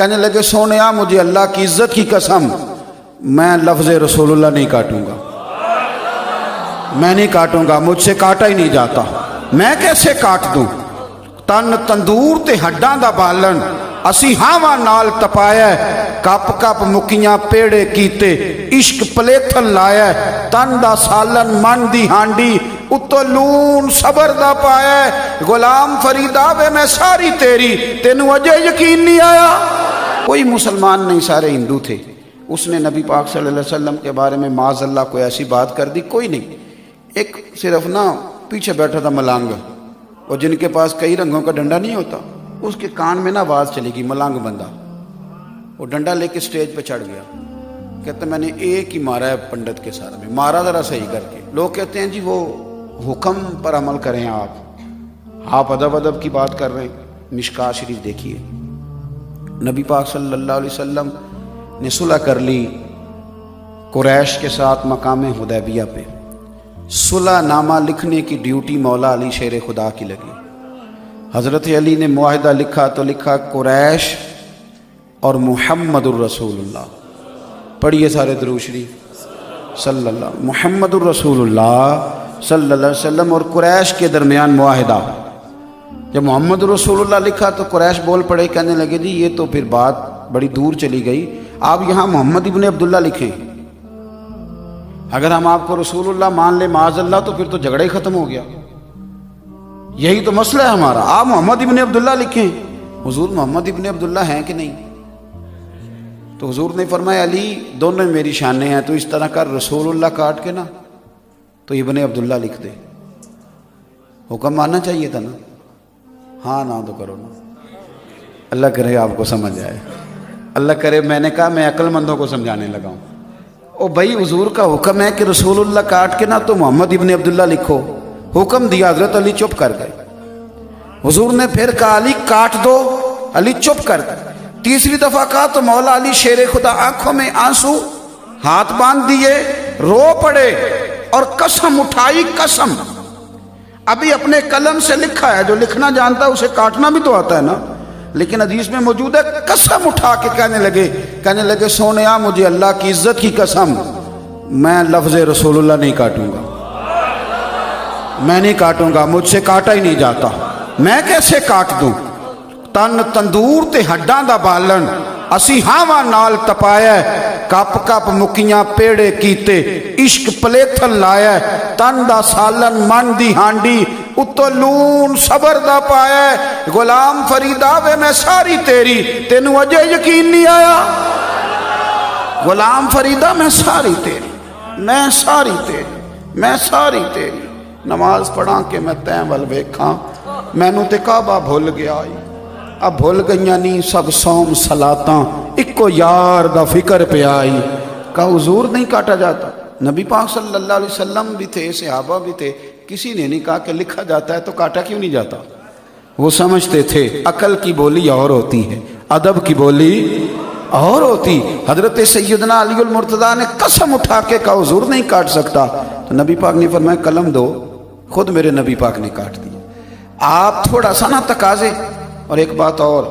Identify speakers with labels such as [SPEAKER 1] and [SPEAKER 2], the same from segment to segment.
[SPEAKER 1] کہنے لگے سونیا مجھے اللہ کی عزت کی قسم میں لفظ رسول اللہ نہیں کاٹوں گا، میں نہیں کاٹوں گا، مجھ سے کاٹا ہی نہیں جاتا، میں کیسے کاٹ دوں؟ تن تندور تے ہڈاں دا بالن اسی ہاواں نال تپایا، کپ کپ مکیاں پیڑے کیتے، عشق پلیتھن لایا، تن دا سالن من دی ہانڈی اتو لون صبر دا پایا، غلام فریدا وے میں ساری تیری، تینوں اجے یقین نہیں آیا؟ کوئی مسلمان نہیں، سارے ہندو تھے۔ اس نے نبی پاک صلی اللہ علیہ وسلم کے بارے میں معاذ اللہ کوئی ایسی بات کر دی؟ کوئی نہیں۔ ایک صرف نا پیچھے بیٹھا تھا ملانگ، اور جن کے پاس کئی رنگوں کا ڈنڈا نہیں ہوتا، اس کے کان میں نا آواز چلے گی، ملانگ بندہ، وہ ڈنڈا لے کے سٹیج پہ چڑھ گیا، کہتے میں نے ایک ہی مارا ہے پنڈت کے سارے میں، مارا ذرا صحیح کر کے۔ لوگ کہتے ہیں جی وہ حکم پر عمل کریں، آپ ادب کی بات کر رہے ہیں۔ مشکاہ شریف دیکھیے، نبی پاک صلی اللہ علیہ وسلم نے صلح کر لی قریش کے ساتھ مقام حدیبیہ پہ۔ صلح نامہ لکھنے کی ڈیوٹی مولا علی شیر خدا کی لگی۔ حضرت علی نے معاہدہ لکھا تو لکھا قریش اور محمد الرسول اللہ۔ پڑھیے سارے درود شریف صلی اللہ، محمد الرسول اللہ صلی اللہ علیہ وسلم اور قریش کے درمیان معاہدہ۔ جب محمد الرسول اللہ لکھا تو قریش بول پڑے، کہنے لگے جی یہ تو پھر بات بڑی دور چلی گئی، آپ یہاں محمد ابن عبداللہ لکھیں، اگر ہم آپ کو رسول اللہ مان لیں معاذ اللہ تو پھر تو جھگڑا ہی ختم ہو گیا، یہی تو مسئلہ ہے ہمارا، آپ محمد ابن عبداللہ لکھیں۔ حضور محمد ابن عبداللہ ہیں کہ نہیں؟ تو حضور نے فرمایا علی دونوں میری شانیں ہیں، تو اس طرح کر رسول اللہ کاٹ کے نا تو ابن عبداللہ لکھ دے۔ حکم ماننا چاہیے تھا نا، ہاں نہ تو کرو نا۔ اللہ کرے آپ کو سمجھ آئے، اللہ کرے۔ میں نے کہا میں عقل مندوں کو سمجھانے لگا ہوں، او بھائی حضور کا حکم ہے کہ رسول اللہ کاٹ کے نا تو محمد ابن عبداللہ لکھو، حکم دیا، حضرت علی چپ کر گئے۔ حضور نے پھر کہا علی کاٹ دو، علی چپ کر گئے۔ تیسری دفعہ کہا تو مولا علی شیر خدا آنکھوں میں آنسو، ہاتھ باندھ دیے، رو پڑے اور قسم اٹھائی، قسم ابھی اپنے قلم سے لکھا ہے، جو لکھنا جانتا ہے اسے کاٹنا بھی تو آتا ہے نا، لیکن حدیث میں موجود ہے، قسم اٹھا کے کہنے لگے سونیا مجھے اللہ کی عزت کی قسم میں لفظ رسول اللہ نہیں کاٹوں گا، میں نہیں کاٹوں گا، مجھ سے کاٹا ہی نہیں جاتا، میں کیسے کاٹ دوں؟ تن تندور تے ہڈاں دا بالن اسی ہاواں نال تپایا، کپ کپ مکیاں پیڑے کیتے، عشق پلیتھن لایا، تن دا سالن من دی ہانڈی اتو لون صبر دا پایا، غلام فریدا وے میں ساری تیری، تینوں اجے یقین نہیں آیا؟ غلام فریدا میں ساری تیری، میں ساری تیری، میں ساری تیری، نماز پڑھا کہ میں تین ول ویکھاں، مینوں تے کعبہ بھول گیا آئی، اب بھول گئیاں نہیں سب سوم صلاتاں، اکو یار دا فکر پہ آئی۔ کہا حضور نہیں کاٹا جاتا؟ نبی پاک صلی اللہ علیہ وسلم بھی تھے، صحابہ بھی تھے، کسی نے نہیں کہا کہ لکھا جاتا ہے تو کاٹا کیوں نہیں جاتا؟ وہ سمجھتے تھے عقل کی بولی اور ہوتی ہے، ادب کی بولی اور ہوتی۔ حضرت سیدنا علی المرتضیٰ نے قسم اٹھا کے کہا حضور نہیں کاٹ سکتا، تو نبی پاک نے فرمایا قلم دو، خود میرے نبی پاک نے کاٹ دیا۔ آپ تھوڑا سا نا تقاضے۔ اور ایک بات اور،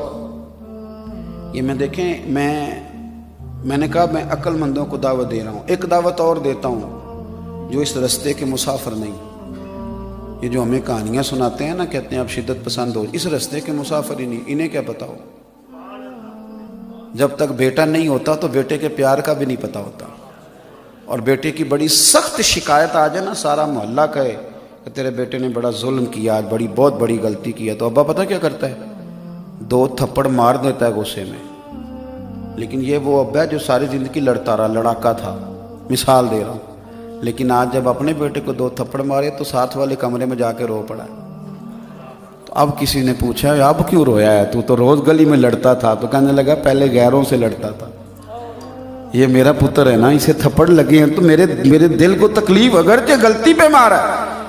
[SPEAKER 1] یہ میں دیکھیں میں نے کہا میں عقل مندوں کو دعوت دے رہا ہوں، ایک دعوت اور دیتا ہوں جو اس رستے کے مسافر نہیں، یہ جو ہمیں کہانیاں سناتے ہیں نا، کہتے ہیں آپ شدت پسند ہو، اس رستے کے مسافر ہی نہیں، انہیں کیا پتا ہو؟ جب تک بیٹا نہیں ہوتا تو بیٹے کے پیار کا بھی نہیں پتا ہوتا، اور بیٹے کی بڑی سخت شکایت آ جائے نا، سارا محلہ کہے کہ تیرے بیٹے نے بڑا ظلم کیا، آج بہت بڑی غلطی کی ہے، تو ابا پتہ کیا کرتا ہے؟ 2 تھپڑ مار دیتا ہے غصے میں۔ لیکن یہ وہ ابا ہے جو ساری زندگی لڑتا رہا، لڑاکا تھا، مثال دے رہا ہوں، لیکن آج جب اپنے بیٹے کو 2 تھپڑ مارے تو ساتھ والے کمرے میں جا کے رو پڑا۔ تو اب کسی نے پوچھا اب کیوں رویا ہے؟ تو روز گلی میں لڑتا تھا۔ تو کہنے لگا پہلے غیروں سے لڑتا تھا، یہ میرا پتر ہے نا، اسے تھپڑ لگے ہیں تو میرے دل کو تکلیف، اگرچہ غلطی پہ مارا ہے،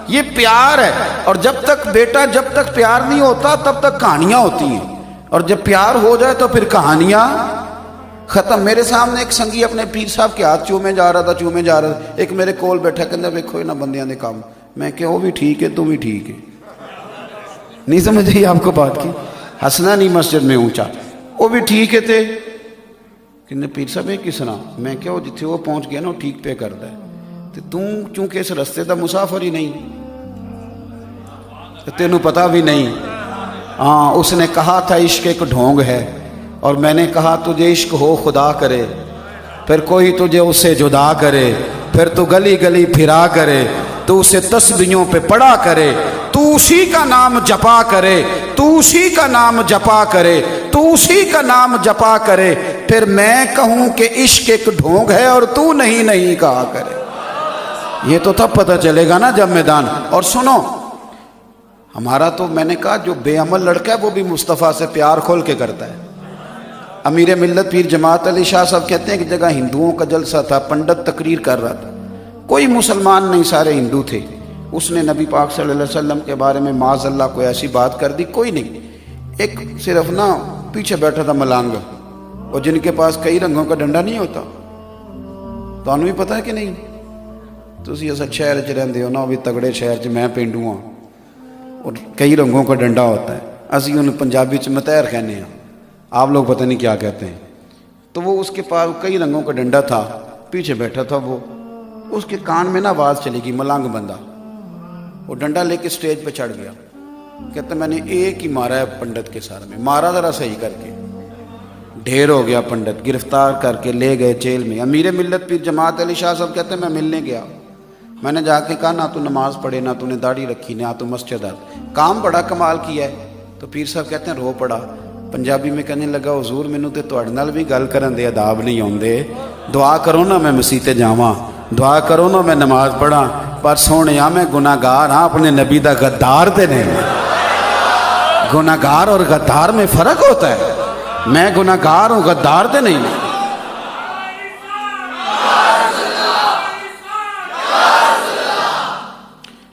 [SPEAKER 1] یہ پیار ہے۔ اور جب تک پیار نہیں ہوتا تب تک کہانیاں ہوتی ہیں، اور جب پیار ہو جائے تو پھر کہانیاں ختم۔ میرے سامنے ایک سنگی اپنے پیر صاحب کے ہاتھ چومے جا رہا تھا، ایک میرے کول بیٹھا کہ ویکھو انہاں بندیاں دے کام، میں کہ وہ بھی ٹھیک ہے تم بھی ٹھیک ہے، نہیں سمجھ رہی آپ کو بات کی؟ ہنسنا نہیں مسجد میں اونچا، وہ بھی ٹھیک ہے تھے کہ پیر صاحب یہ کس طرح؟ میں کیا وہ جتھے وہ پہنچ گیا نا وہ ٹھیک پہ کرتا ہے تو چونکہ اس رستے دا مسافر ہی نہیں تینوں پتہ بھی نہیں. ہاں اس نے کہا تھا عشق ایک ڈھونگ ہے، اور میں نے کہا تجھے عشق ہو خدا کرے، پھر کوئی تجھے اس سے جدا کرے، پھر تو گلی گلی پھرا کرے، تو اسے تسبیحوں پہ پڑا کرے، تو اسی کا نام جپا کرے، تو اسی کا نام جپا کرے، تو اسی کا نام جپا کرے، پھر میں کہوں کہ عشق ایک ڈھونگ ہے اور تو نہیں نہیں کہا کرے. یہ تو تب پتہ چلے گا نا جب میدان. اور سنو ہمارا تو میں نے کہا جو بے عمل لڑکا ہے وہ بھی مصطفیٰ سے پیار کھول کے کرتا ہے. امیر ملت پیر جماعت علی شاہ صاحب کہتے ہیں کہ جگہ ہندوؤں کا جلسہ تھا، پنڈت تقریر کر رہا تھا، کوئی مسلمان نہیں، سارے ہندو تھے. اس نے نبی پاک صلی اللہ علیہ وسلم کے بارے میں معاذ اللہ کوئی ایسی بات کر دی، کوئی نہیں، ایک صرف نا پیچھے بیٹھا تھا ملانگ، اور جن کے پاس کئی رنگوں کا ڈنڈا نہیں ہوتا. تو انہوں بھی پتہ ہے کہ نہیں؟ تسی ایسا شہر چ رہندے ہو نا، بھی تگڑے شہر چ میں پینڈو ہاں، اور کئی رنگوں کا ڈنڈا ہوتا ہے. اسی انہوں پنجابی چ متحر کہنے ہیں، آپ لوگ پتہ نہیں کیا کہتے ہیں. تو وہ اس کے پاس کئی رنگوں کا ڈنڈا تھا، پیچھے بیٹھا تھا وہ، اس کے کان میں نا آواز چلے گی، ملانگ بندہ، وہ ڈنڈا لے کے سٹیج پہ چڑھ گیا، کہتا میں نے ایک ہی مارا ہے پنڈت کے سر میں، مارا ذرا صحیح کر کے. ڈھیر ہو گیا پنڈت، گرفتار کر کے لے گئے جیل میں. امیر ملت پیر جماعت علی شاہ صاحب کہتے ہیں میں ملنے گیا، میں نے جا کے کہا نہ تو نماز پڑھے، نہ تو نے داڑھی رکھی، نہ تو مسجد آ، کام بڑا کمال کیا ہے. تو پیر صاحب کہتے ہیں رو پڑا. پنجابی میں کہنے لگا حضور مینوں تے تواڈے نال بھی گل کرن دے آداب نہیں آوندے، دعا کرو نا میں مسیح تے جاواں، دعا کرو نا میں نماز پڑھاں، پر سونیا میں گناہگار ہاں، اپنے نبی دا غدار تے نہیں. گناہگار اور غدار میں فرق ہوتا ہے، میں گناہگار ہوں، غدار تے نہیں.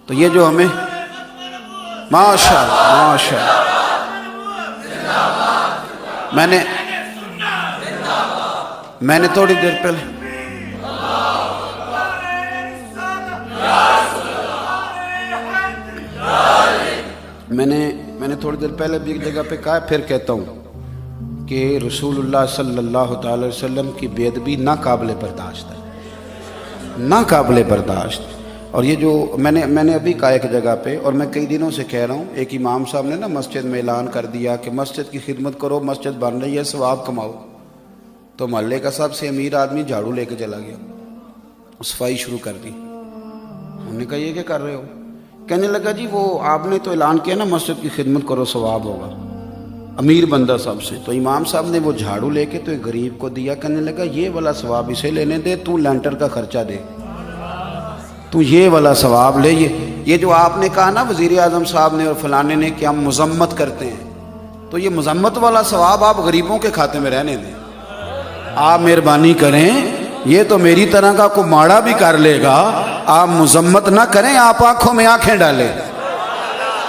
[SPEAKER 1] تو یہ جو ہمیں ماشاء اللہ ماشاء اللہ، میں نے تھوڑی دیر پہلے میں نے تھوڑی دیر پہلے بھی ایک جگہ پہ کہا، پھر کہتا ہوں کہ رسول اللہ صلی اللہ تعالی وسلم کی بے ادبی ناقابل برداشت ہے، ناقابل برداشت. اور یہ جو میں نے ابھی کہا ایک جگہ پہ، اور میں کئی دنوں سے کہہ رہا ہوں، ایک امام صاحب نے نا مسجد میں اعلان کر دیا کہ مسجد کی خدمت کرو، مسجد بن رہی ہے، ثواب کماؤ. تو محلے کا سب سے امیر آدمی جھاڑو لے کے چلا گیا، صفائی شروع کر دی. ہم نے کہا یہ کیا کر رہے ہو؟ کہنے لگا جی وہ آپ نے تو اعلان کیا نا مسجد کی خدمت کرو ثواب ہوگا، امیر بندہ سب سے. تو امام صاحب نے وہ جھاڑو لے کے تو ایک غریب کو دیا، کہنے لگا یہ والا ثواب اسے لینے دے، تو لینٹر کا خرچہ دے، تو یہ والا ثواب لے. یہ جو آپ نے کہا نا وزیر اعظم صاحب نے اور فلانے نے کہ ہم مذمت کرتے ہیں، تو یہ مذمت والا ثواب آپ غریبوں کے کھاتے میں رہنے دیں. آپ مہربانی کریں، یہ تو میری طرح کا کوئی ماڑا بھی کر لے گا، آپ مذمت نہ کریں، آپ آنکھوں میں آنکھیں ڈالیں.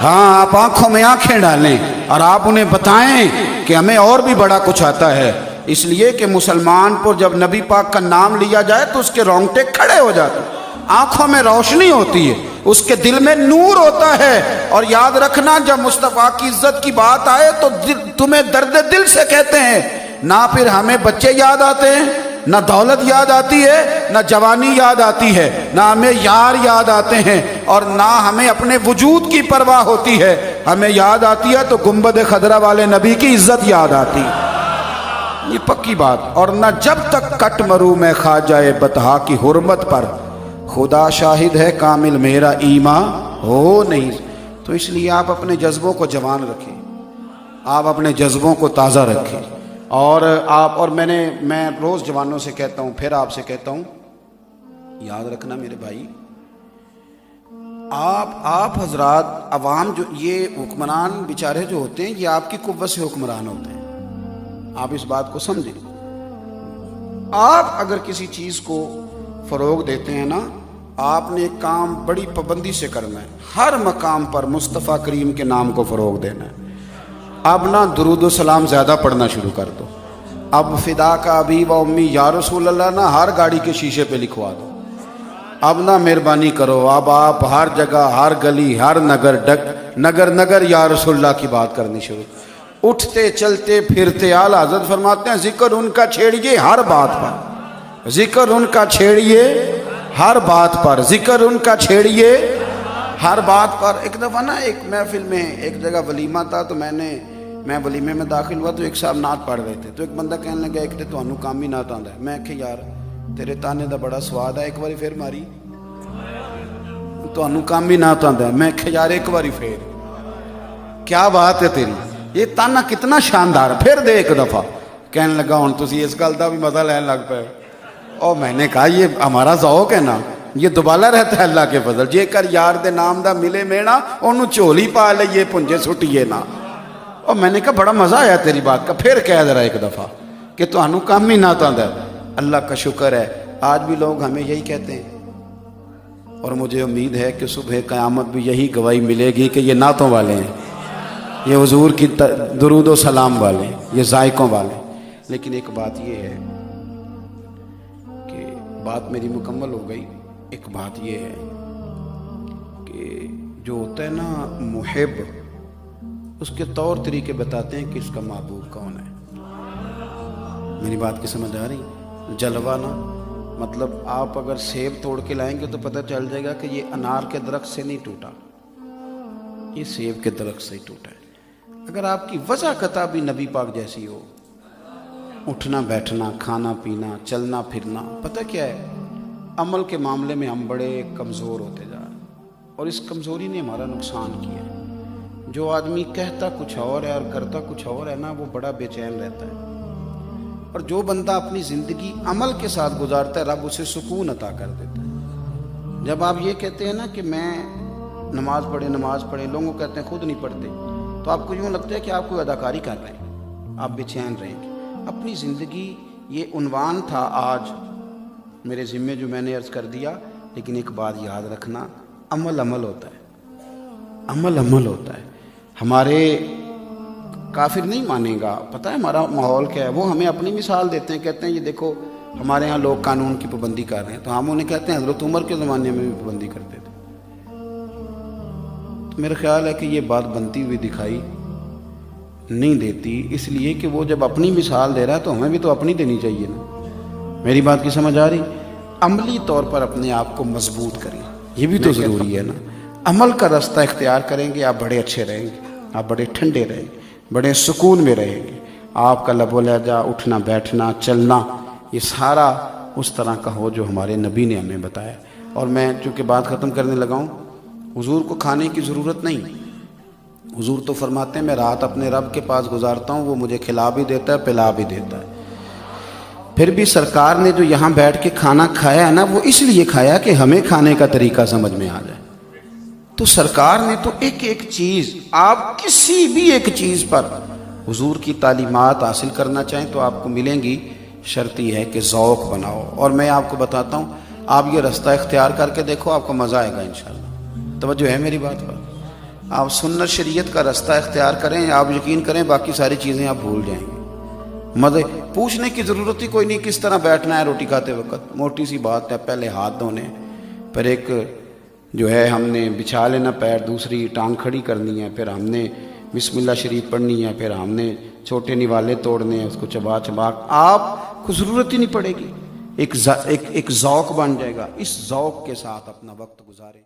[SPEAKER 1] ہاں آپ آنکھوں میں آنکھیں ڈالیں اور آپ انہیں بتائیں کہ ہمیں اور بھی بڑا کچھ آتا ہے. اس لیے کہ مسلمان پر جب نبی پاک کا نام لیا جائے تو اس کے رونگٹے کھڑے ہو جاتے ہیں، آنکھوں میں روشنی ہوتی ہے، اس کے دل میں نور ہوتا ہے. اور یاد رکھنا جب مصطفیٰ کی عزت کی بات آئے تو تمہیں درد دل سے کہتے ہیں، نہ پھر ہمیں بچے یاد آتے ہیں، نہ دولت یاد آتی ہے، نہ جوانی یاد آتی ہے، نہ ہمیں یار یاد آتے ہیں، اور نہ ہمیں اپنے وجود کی پرواہ ہوتی ہے. ہمیں یاد آتی ہے تو گنبد خضرا والے نبی کی عزت یاد آتی ہے، یہ پکی بات. اور نہ جب تک کٹ مروں میں خواجہ بطحا کی حرمت پر، خدا شاہد ہے کامل میرا ایمان ہو نہیں. تو اس لیے آپ اپنے جذبوں کو جوان رکھیں، آپ اپنے جذبوں کو تازہ رکھیں. اور میں روز جوانوں سے کہتا ہوں، پھر آپ سے کہتا ہوں، یاد رکھنا میرے بھائی، آپ حضرات عوام، جو یہ حکمران بیچارے جو ہوتے ہیں، یہ آپ کی قوت سے حکمران ہوتے ہیں. آپ اس بات کو سمجھیں. آپ اگر کسی چیز کو فروغ دیتے ہیں نا، آپ نے ایک کام بڑی پابندی سے کرنا ہے، ہر مقام پر مصطفیٰ کریم کے نام کو فروغ دینا ہے. اب نہ درود و سلام زیادہ پڑھنا شروع کر دو، اب فدا کا ابی و امی یا رسول اللہ نہ ہر گاڑی کے شیشے پہ لکھوا دو. اب نہ مہربانی کرو، اب آپ ہر جگہ، ہر گلی، ہر نگر نگر یا رسول اللہ کی بات کرنی شروع. اٹھتے چلتے پھرتے اعلیٰ حضرت فرماتے ہیں ذکر ان کا چھیڑیے ہر بات پر، ذکر ان کا چھیڑیے ہر بات پر، ذکر ان کا چھیڑیے ہر بات پر۔ ایک دفعہ نا ایک محفل میں ایک جگہ ولیمہ تھا، تو میں ولیمے میں داخل ہوا تو ایک صاحب نعت پڑھ رہے تھے، تو ایک بندہ کہنے لگا ایک تے تانوں کام ہی نعت آندا ہے۔ میں کہ یار تیرے تانے دا بڑا سواد ہے، ایک باری پھر ماری، تانوں کام ہی نعت آندا ہے۔ میں کہ یار ایک باری پھر، کیا بات ہے تیری، یہ تانا کتنا شاندار، پھر دے ایک دفعہ۔ کہنے لگا ہن تسی اس گل دا بھی مزہ لین لگ پے۔ اور میں نے کہا یہ ہمارا ذوق ہے نا، یہ دوبالا رہتا ہے اللہ کے فضل، جے کر یار دے نام دا ملے مینا انہوں چولی پا لئیے پنجے سٹیے نا۔ اور میں نے کہا بڑا مزہ آیا تیری بات کا، پھر کہہ ذرا ایک دفعہ کہ تو انہوں کام ہی نہ آتا ہے۔ اللہ کا شکر ہے آج بھی لوگ ہمیں یہی کہتے ہیں، اور مجھے امید ہے کہ صبح قیامت بھی یہی گواہی ملے گی کہ یہ نعتوں والے ہیں، یہ حضور کی درود و سلام والے ہیں، یہ ذائقوں والے ہیں۔ لیکن ایک بات یہ ہے کہ بات میری مکمل ہو گئی، ایک بات یہ ہے کہ جو ہوتا ہے نا محب، اس کے طور طریقے بتاتے ہیں کہ اس کا محبوب کون ہے۔ میری بات کی سمجھ آ رہی؟ جلوہ نا مطلب آپ اگر سیب توڑ کے لائیں گے تو پتہ چل جائے گا کہ یہ انار کے درخت سے نہیں ٹوٹا، یہ سیب کے درخت سے ہی ٹوٹا ہے۔ اگر آپ کی وضاحت بھی نبی پاک جیسی ہو، اٹھنا بیٹھنا کھانا پینا چلنا پھرنا، پتہ کیا ہے عمل کے معاملے میں ہم بڑے کمزور ہوتے جا رہے ہیں، اور اس کمزوری نے ہمارا نقصان کیا ہے۔ جو آدمی کہتا کچھ اور ہے اور کرتا کچھ اور ہے نا، وہ بڑا بے چین رہتا ہے، اور جو بندہ اپنی زندگی عمل کے ساتھ گزارتا ہے رب اسے سکون عطا کر دیتا ہے۔ جب آپ یہ کہتے ہیں نا کہ میں نماز پڑھے، لوگوں کہتے ہیں خود نہیں پڑھتے، تو آپ کو یوں لگتا ہے کہ آپ کوئی اداکاری کر رہے ہیں، آپ بے چین رہیں گے۔ اپنی زندگی، یہ عنوان تھا آج میرے ذمے جو میں نے عرض کر دیا، لیکن ایک بات یاد رکھنا، عمل ہوتا ہے، عمل ہوتا ہے۔ ہمارے کافر نہیں مانے گا، پتہ ہے ہمارا ماحول کیا ہے، وہ ہمیں اپنی مثال دیتے ہیں، کہتے ہیں یہ دیکھو ہمارے ہاں لوگ قانون کی پابندی کر رہے ہیں، تو ہم انہیں کہتے ہیں حضرت عمر کے زمانے میں بھی پابندی کرتے تھے۔ تو میرا خیال ہے کہ یہ بات بنتی ہوئی دکھائی نہیں دیتی، اس لیے کہ وہ جب اپنی مثال دے رہا ہے تو ہمیں بھی تو اپنی دینی چاہیے نا۔ میری بات کی سمجھ آ رہی؟ عملی طور پر اپنے آپ کو مضبوط کریں، یہ بھی تو ضروری ہے نا۔ عمل کا راستہ اختیار کریں گے، آپ بڑے اچھے رہیں گے، آپ بڑے ٹھنڈے رہیں گے، بڑے سکون میں رہیں گے۔ آپ کا لب و لہجہ، اٹھنا بیٹھنا چلنا، یہ سارا اس طرح کا ہو جو ہمارے نبی نے ہمیں بتایا۔ اور میں چونکہ بات ختم کرنے لگا ہوں، حضور کو کھانے کی ضرورت نہیں، حضور تو فرماتے ہیں میں رات اپنے رب کے پاس گزارتا ہوں، وہ مجھے کھلا بھی دیتا ہے پلا بھی دیتا ہے۔ پھر بھی سرکار نے جو یہاں بیٹھ کے کھانا کھایا ہے نا، وہ اس لیے کھایا کہ ہمیں کھانے کا طریقہ سمجھ میں آ جائے۔ تو سرکار نے تو ایک چیز، آپ کسی بھی ایک چیز پر حضور کی تعلیمات حاصل کرنا چاہیں تو آپ کو ملیں گی، شرط یہ ہے کہ ذوق بناؤ۔ اور میں آپ کو بتاتا ہوں، آپ یہ راستہ اختیار کر کے دیکھو، آپ کو مزہ آئے گا انشاءاللہ۔ توجہ ہے میری بات پر؟ آپ سنت شریعت کا راستہ اختیار کریں، آپ یقین کریں باقی ساری چیزیں آپ بھول جائیں گے۔ مزے پوچھنے کی ضرورت ہی کوئی نہیں کس طرح بیٹھنا ہے روٹی کھاتے وقت، موٹی سی بات ہے، پہلے ہاتھ دھونے، پھر ایک جو ہے ہم نے بچھا لینا پیر، دوسری ٹانگ کھڑی کرنی ہے، پھر ہم نے بسم اللہ شریف پڑھنی ہے، پھر ہم نے چھوٹے نوالے توڑنے ہیں، اس کو چبا آپ کو ضرورت ہی نہیں پڑے گی، ایک ذوق بن جائے گا۔ اس ذوق کے ساتھ اپنا وقت گزاریں۔